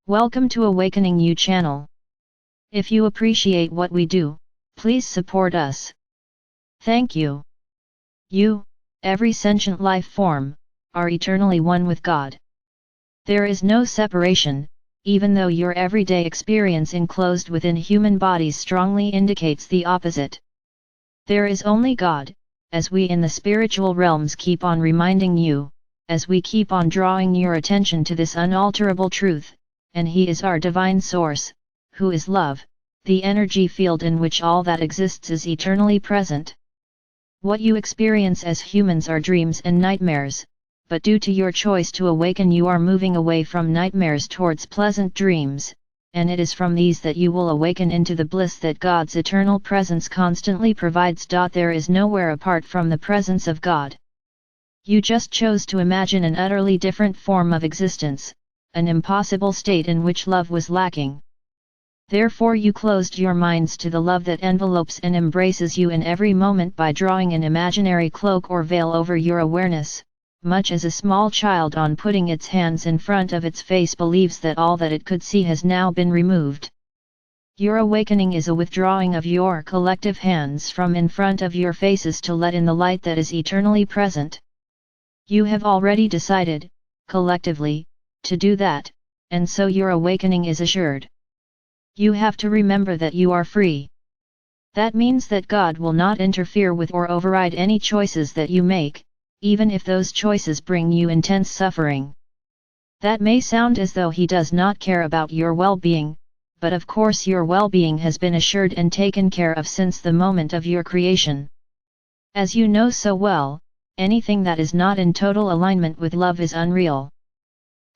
Welcome to Awakening You channel. If you appreciate what we do, please support us. Thank you. You, every sentient life form, are eternally one with God. There is no separation, even though your everyday experience enclosed within human bodies strongly indicates the opposite. There is only God, as we in the spiritual realms keep on reminding you, as we keep on drawing your attention to this unalterable truth, and He is our divine source, who is love, the energy field in which all that exists is eternally present. What you experience as humans are dreams and nightmares, but due to your choice to awaken you are moving away from nightmares towards pleasant dreams, and it is from these that you will awaken into the bliss that God's eternal presence constantly provides. There is nowhere apart from the presence of God. You just chose to imagine an utterly different form of existence, an impossible state in which love was lacking. Therefore you closed your minds to the love that envelopes and embraces you in every moment by drawing an imaginary cloak or veil over your awareness, much as a small child on putting its hands in front of its face believes that all that it could see has now been removed. Your awakening is a withdrawing of your collective hands from in front of your faces to let in the light that is eternally present. You have already decided, collectively, to do that, and so your awakening is assured. You have to remember that you are free. That means that God will not interfere with or override any choices that you make, even if those choices bring you intense suffering. That may sound as though He does not care about your well-being, but of course your well-being has been assured and taken care of since the moment of your creation. As you know so well, anything that is not in total alignment with love is unreal.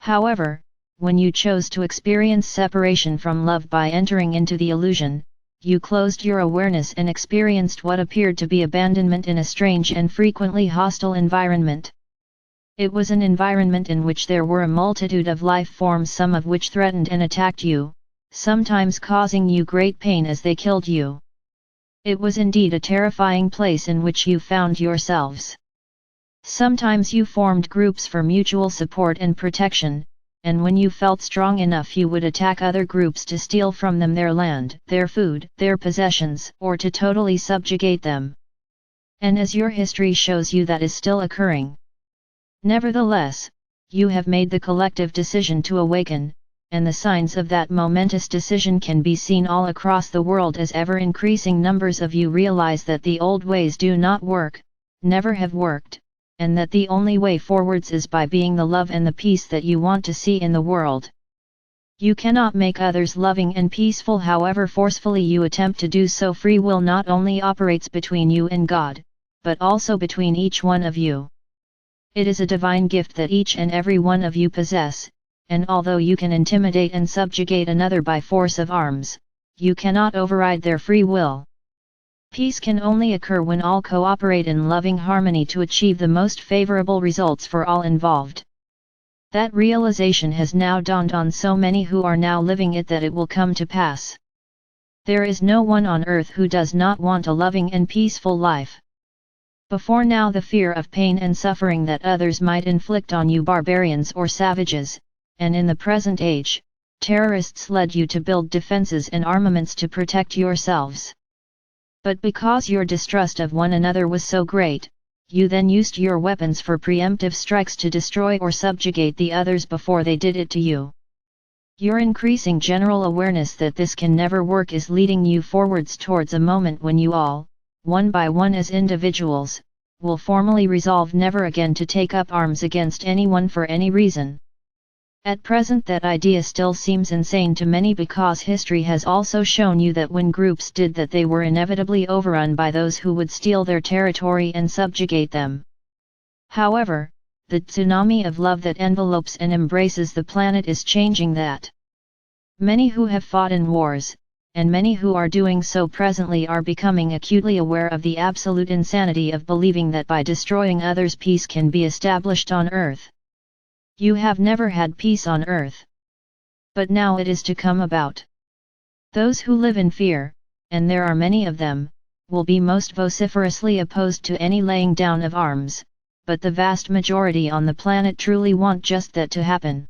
However, when you chose to experience separation from love by entering into the illusion, you closed your awareness and experienced what appeared to be abandonment in a strange and frequently hostile environment. It was an environment in which there were a multitude of life forms, some of which threatened and attacked you, sometimes causing you great pain as they killed you. It was indeed a terrifying place in which you found yourselves. Sometimes you formed groups for mutual support and protection, and when you felt strong enough you would attack other groups to steal from them their land, their food, their possessions, or to totally subjugate them. And as your history shows you, that is still occurring. Nevertheless, you have made the collective decision to awaken, and the signs of that momentous decision can be seen all across the world as ever-increasing numbers of you realize that the old ways do not work, never have worked, and that the only way forwards is by being the love and the peace that you want to see in the world. You cannot make others loving and peaceful however forcefully you attempt to do so. Free will not only operates between you and God, but also between each one of you. It is a divine gift that each and every one of you possess, and although you can intimidate and subjugate another by force of arms, you cannot override their free will. Peace can only occur when all cooperate in loving harmony to achieve the most favorable results for all involved. That realization has now dawned on so many who are now living it that it will come to pass. There is no one on earth who does not want a loving and peaceful life. Before now, the fear of pain and suffering that others might inflict on you, barbarians or savages, and in the present age, terrorists, led you to build defenses and armaments to protect yourselves. But because your distrust of one another was so great, you then used your weapons for preemptive strikes to destroy or subjugate the others before they did it to you. Your increasing general awareness that this can never work is leading you forwards towards a moment when you all, one by one as individuals, will formally resolve never again to take up arms against anyone for any reason. At present that idea still seems insane to many because history has also shown you that when groups did that they were inevitably overrun by those who would steal their territory and subjugate them. However, the tsunami of love that envelopes and embraces the planet is changing that. Many who have fought in wars, and many who are doing so presently, are becoming acutely aware of the absolute insanity of believing that by destroying others peace can be established on earth. You have never had peace on earth. But now it is to come about. Those who live in fear, and there are many of them, will be most vociferously opposed to any laying down of arms, but the vast majority on the planet truly want just that to happen.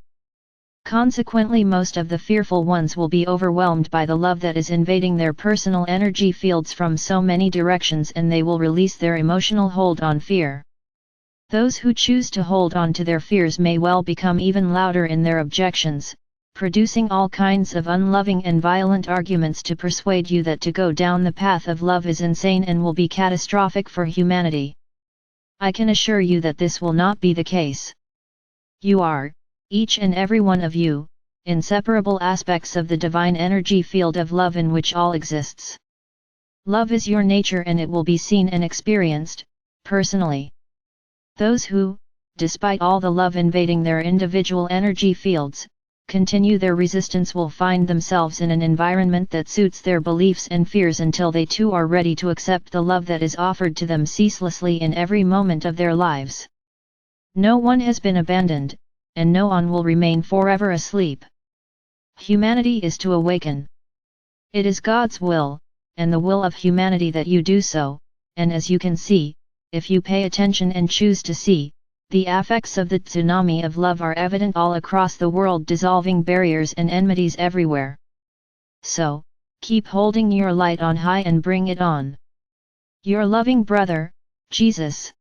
Consequently, most of the fearful ones will be overwhelmed by the love that is invading their personal energy fields from so many directions, and they will release their emotional hold on fear. Those who choose to hold on to their fears may well become even louder in their objections, producing all kinds of unloving and violent arguments to persuade you that to go down the path of love is insane and will be catastrophic for humanity. I can assure you that this will not be the case. You are, each and every one of you, inseparable aspects of the divine energy field of love in which all exists. Love is your nature, and it will be seen and experienced, personally. Those who, despite all the love invading their individual energy fields, continue their resistance will find themselves in an environment that suits their beliefs and fears until they too are ready to accept the love that is offered to them ceaselessly in every moment of their lives. No one has been abandoned, and no one will remain forever asleep. Humanity is to awaken. It is God's will, and the will of humanity that you do so, and as you can see, if you pay attention and choose to see, the effects of the tsunami of love are evident all across the world, dissolving barriers and enmities everywhere. So, keep holding your light on high and bring it on. Your loving brother, Jesus.